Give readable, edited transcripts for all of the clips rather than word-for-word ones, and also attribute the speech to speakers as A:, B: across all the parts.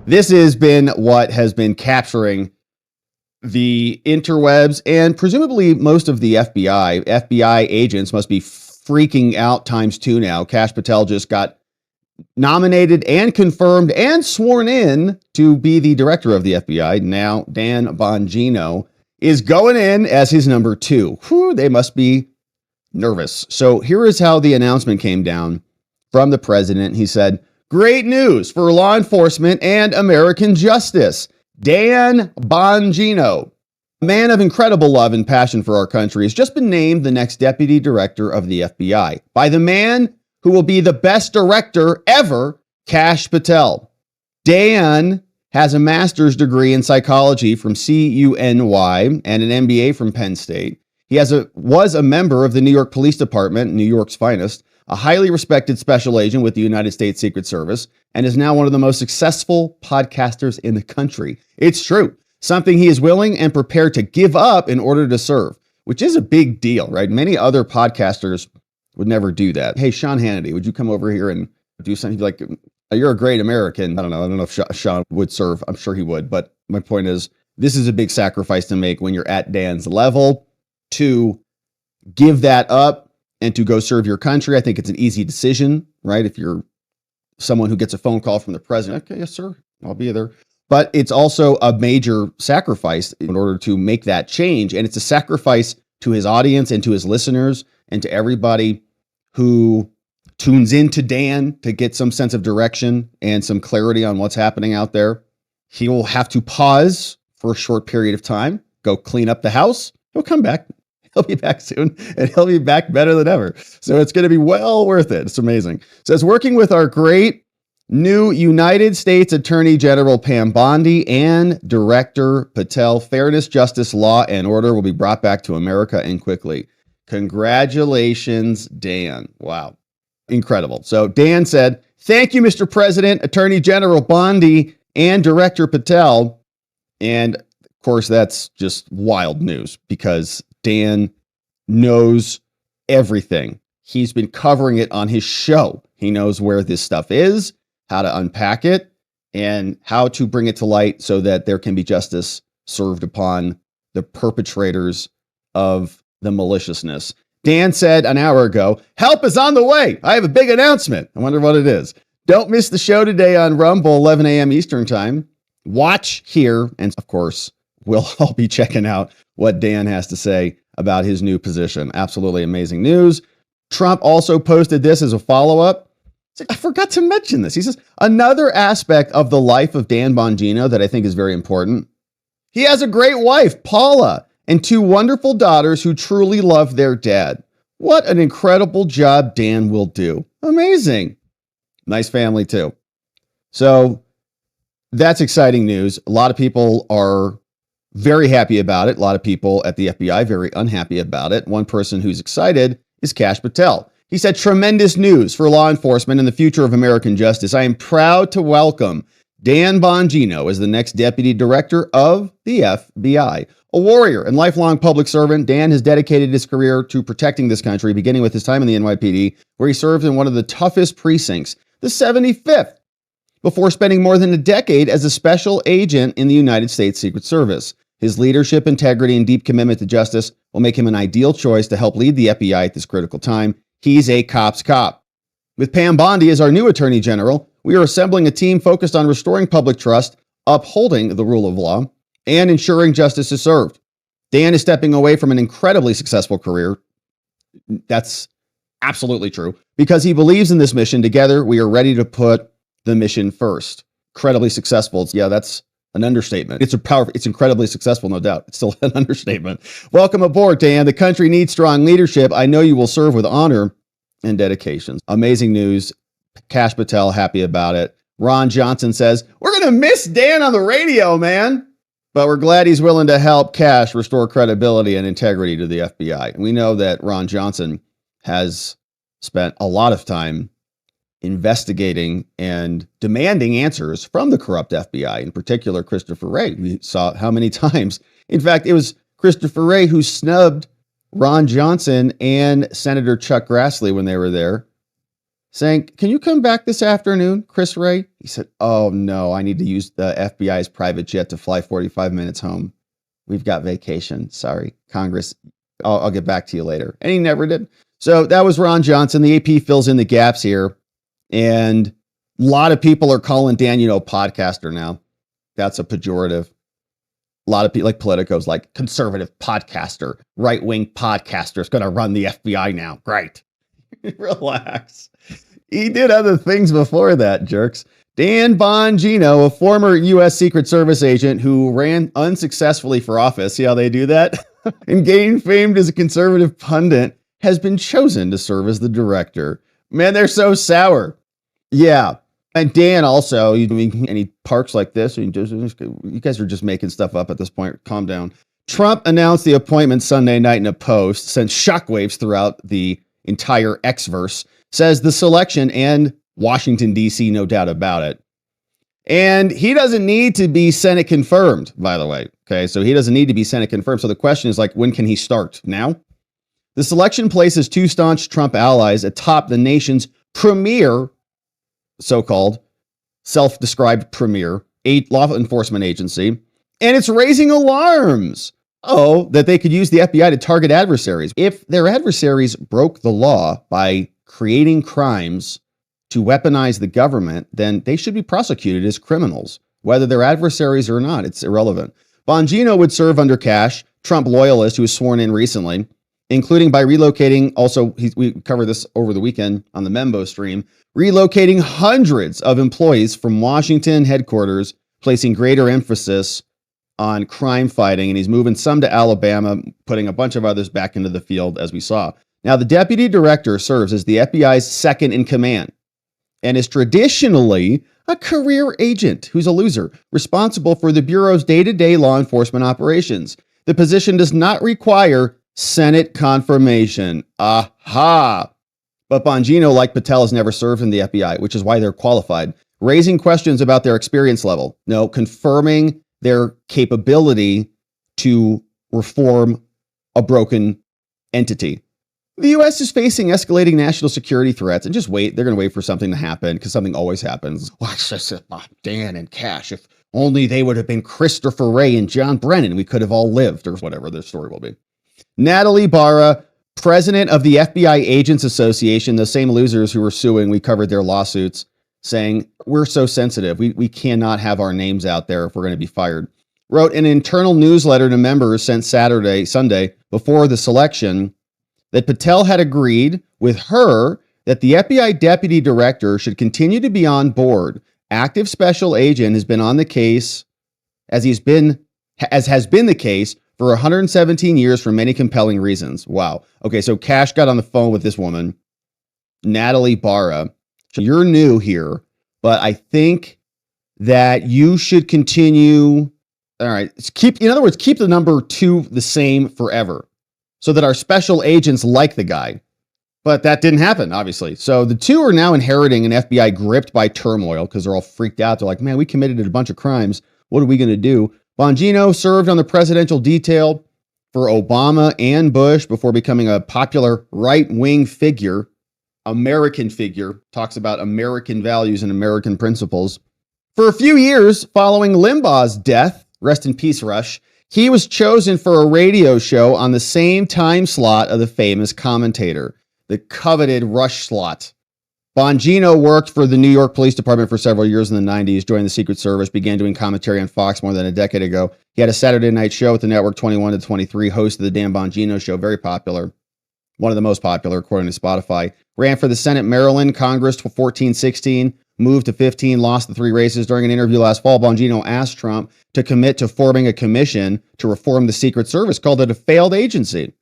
A: This has been what has been capturing the interwebs and presumably most of the FBI. FBI agents must be freaking out times two now. Kash Patel just got nominated and confirmed and sworn in to be the director of the FBI. Now Dan Bongino is going in as his number two. Whew, they must be nervous. So here is how the announcement came down from the president. He said, "Great news for law enforcement and American justice. Dan Bongino, a man of incredible love and passion for our country, has just been named the next deputy director of the FBI by the man who will be the best director ever, Kash Patel. Dan has a master's degree in psychology from CUNY and an MBA from Penn State. He was a member of the New York Police Department, New York's finest, a highly respected special agent with the United States Secret Service, and is now one of the most successful podcasters in the country. It's true. Something he is willing and prepared to give up in order to serve, which is a big deal, right? Many other podcasters would never do that. Hey, Sean Hannity, would you come over here and do something like, you're a great American. I don't know if Sean would serve. I'm sure he would. But my point is, this is a big sacrifice to make when you're at Dan's level, to give that up and to go serve your country. I think it's an easy decision, right? If you're someone who gets a phone call from the president, okay, yes, sir, I'll be there. But it's also a major sacrifice in order to make that change. And it's a sacrifice to his audience and to his listeners and to everybody who tunes into Dan to get some sense of direction and some clarity on what's happening out there. He will have to pause for a short period of time, go clean up the house. He'll come back. He'll be back soon, and he'll be back better than ever. So it's going to be well worth it. It's amazing. So it's working with our great new United States Attorney General Pam Bondi and Director Patel. Fairness, justice, law, and order will be brought back to America and quickly. Congratulations, Dan. Wow. Incredible. So Dan said, "Thank you, Mr. President, Attorney General Bondi, and Director Patel." And of course, that's just wild news because Dan knows everything. He's been covering it on his show. He knows where this stuff is, how to unpack it, and how to bring it to light so that there can be justice served upon the perpetrators of the maliciousness. Dan said an hour ago, "Help is on the way. I have a big announcement." I wonder what it is. Don't miss the show today on Rumble, 11 a.m. Eastern time. Watch here, and of course, we'll all be checking out what Dan has to say about his new position. Absolutely amazing news. Trump also posted this as a follow-up. I forgot to mention this. He says, another aspect of the life of Dan Bongino that I think is very important. He has a great wife, Paula, and two wonderful daughters who truly love their dad. What an incredible job Dan will do. Amazing. Nice family too. So that's exciting news. A lot of people are very happy about it. A lot of people at the FBI very unhappy about it. One person who's excited is Kash Patel. He said, "Tremendous news for law enforcement and the future of American justice. I am proud to welcome Dan Bongino as the next deputy director of the FBI. A warrior and lifelong public servant, Dan has dedicated his career to protecting this country, beginning with his time in the NYPD, where he served in one of the toughest precincts, the 75th, before spending more than a decade as a special agent in the United States Secret Service. His leadership, integrity, and deep commitment to justice will make him an ideal choice to help lead the FBI at this critical time. He's a cop's cop." With Pam Bondi as our new Attorney General, we are assembling a team focused on restoring public trust, upholding the rule of law, and ensuring justice is served. Dan is stepping away from an incredibly successful career. That's absolutely true. Because he believes in this mission. Together, we are ready to put the mission first. Incredibly successful. Yeah, that's an understatement. It's incredibly successful, no doubt. It's still an understatement. Welcome aboard, Dan. The country needs strong leadership. I know you will serve with honor and dedication. Amazing news. Kash Patel happy about it. Ron Johnson says, "We're going to miss Dan on the radio, man. But we're glad he's willing to help Kash restore credibility and integrity to the FBI." And we know that Ron Johnson has spent a lot of time investigating and demanding answers from the corrupt FBI, in particular, Christopher Wray. We saw how many times. In fact, it was Christopher Wray who snubbed Ron Johnson and Senator Chuck Grassley when they were there, saying, "Can you come back this afternoon, Chris Wray?" He said, "Oh no, I need to use the FBI's private jet to fly 45 minutes home. We've got vacation. Sorry, Congress. I'll get back to you later." And he never did. So that was Ron Johnson. The AP fills in the gaps here. And a lot of people are calling Dan, podcaster now. That's a pejorative. A lot of people, like Politico's, like conservative podcaster, right-wing podcaster is going to run the FBI now. Great. Relax. He did other things before that, jerks. Dan Bongino, a former U.S. Secret Service agent who ran unsuccessfully for office, see how they do that? And gained fame as a conservative pundit, has been chosen to serve as the director. Man, they're so sour. Yeah. And Dan also, any parks like this, you guys are just making stuff up at this point. Calm down. Trump announced the appointment Sunday night in a post, sent shockwaves throughout the entire X-verse, says the selection and Washington, D.C., no doubt about it. And he doesn't need to be Senate confirmed, by the way. Okay, so he doesn't need to be Senate confirmed. So the question is, when can he start? Now? The selection places two staunch Trump allies atop the nation's premier, so-called self-described premier, law enforcement agency, and it's raising alarms. That they could use the FBI to target adversaries. If their adversaries broke the law by creating crimes to weaponize the government, then they should be prosecuted as criminals, whether they're adversaries or not. It's irrelevant. Bongino would serve under Kash, Trump loyalist who was sworn in recently, including by relocating, also, we covered this over the weekend on the Membo stream, relocating hundreds of employees from Washington headquarters, placing greater emphasis on crime fighting, and he's moving some to Alabama, putting a bunch of others back into the field, as we saw. Now, the deputy director serves as the FBI's second in command and is traditionally a career agent who's a loser, responsible for the Bureau's day-to-day law enforcement operations. The position does not require Senate confirmation. Aha! But Bongino, like Patel, has never served in the FBI, which is why they're qualified. Raising questions about their experience level. No, confirming their capability to reform a broken entity. The U.S. is facing escalating national security threats, and just wait. They're going to wait for something to happen because something always happens. Dan and Kash, if only they would have been Christopher Wray and John Brennan, we could have all lived, or whatever their story will be. Natalie Barra, president of the FBI Agents Association, the same losers who were suing, we covered their lawsuits, saying, we're so sensitive. We cannot have our names out there if we're going to be fired. Wrote an internal newsletter to members sent Sunday, before the selection, that Patel had agreed with her that the FBI deputy director should continue to be on board. Active special agent has been on the case, as has been the case for 117 years for many compelling reasons. Wow. Okay, so Kash got on the phone with this woman, Natalie Barra. You're new here, but I think that you should continue. All right, keep the number 2 the same forever so that our special agents like the guy. But that didn't happen, obviously. So the two are now inheriting an FBI gripped by turmoil because they're all freaked out. They're like, man, we committed a bunch of crimes. What are we going to do? Bongino served on the presidential detail for Obama and Bush before becoming a popular right-wing figure, American figure, talks about American values and American principles. For a few years following Limbaugh's death, rest in peace, Rush, he was chosen for a radio show on the same time slot of the famous commentator, the coveted Rush slot. Bongino worked for the New York Police Department for several years in the 90s, joined the Secret Service, began doing commentary on Fox more than a decade ago. He had a Saturday night show with the network 21 to 23, hosted the Dan Bongino Show, very popular. One of the most popular, according to Spotify. Ran for the Senate, Maryland, Congress 14-16, moved to 15, lost the 3 races. During an interview last fall, Bongino asked Trump to commit to forming a commission to reform the Secret Service, called it a failed agency.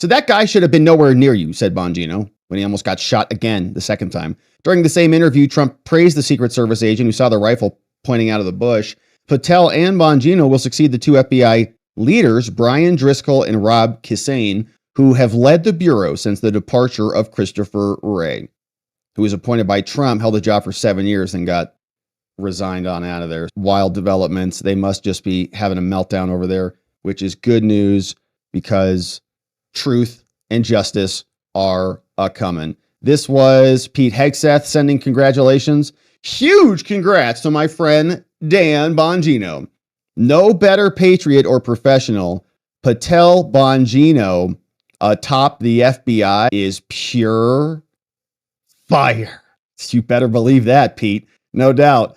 A: So that guy should have been nowhere near you, said Bongino, when he almost got shot again the second time. During the same interview, Trump praised the Secret Service agent who saw the rifle pointing out of the bush. Patel and Bongino will succeed the 2 FBI leaders, Brian Driscoll and Rob Kissane, who have led the Bureau since the departure of Christopher Wray, who was appointed by Trump, held the job for 7 years, and got resigned on out of there. Wild developments. They must just be having a meltdown over there, which is good news because truth and justice are a-coming. This was Pete Hegseth sending congratulations. Huge congrats to my friend Dan Bongino. No better patriot or professional. Patel Bongino atop the FBI is pure fire. You better believe that, Pete. No doubt.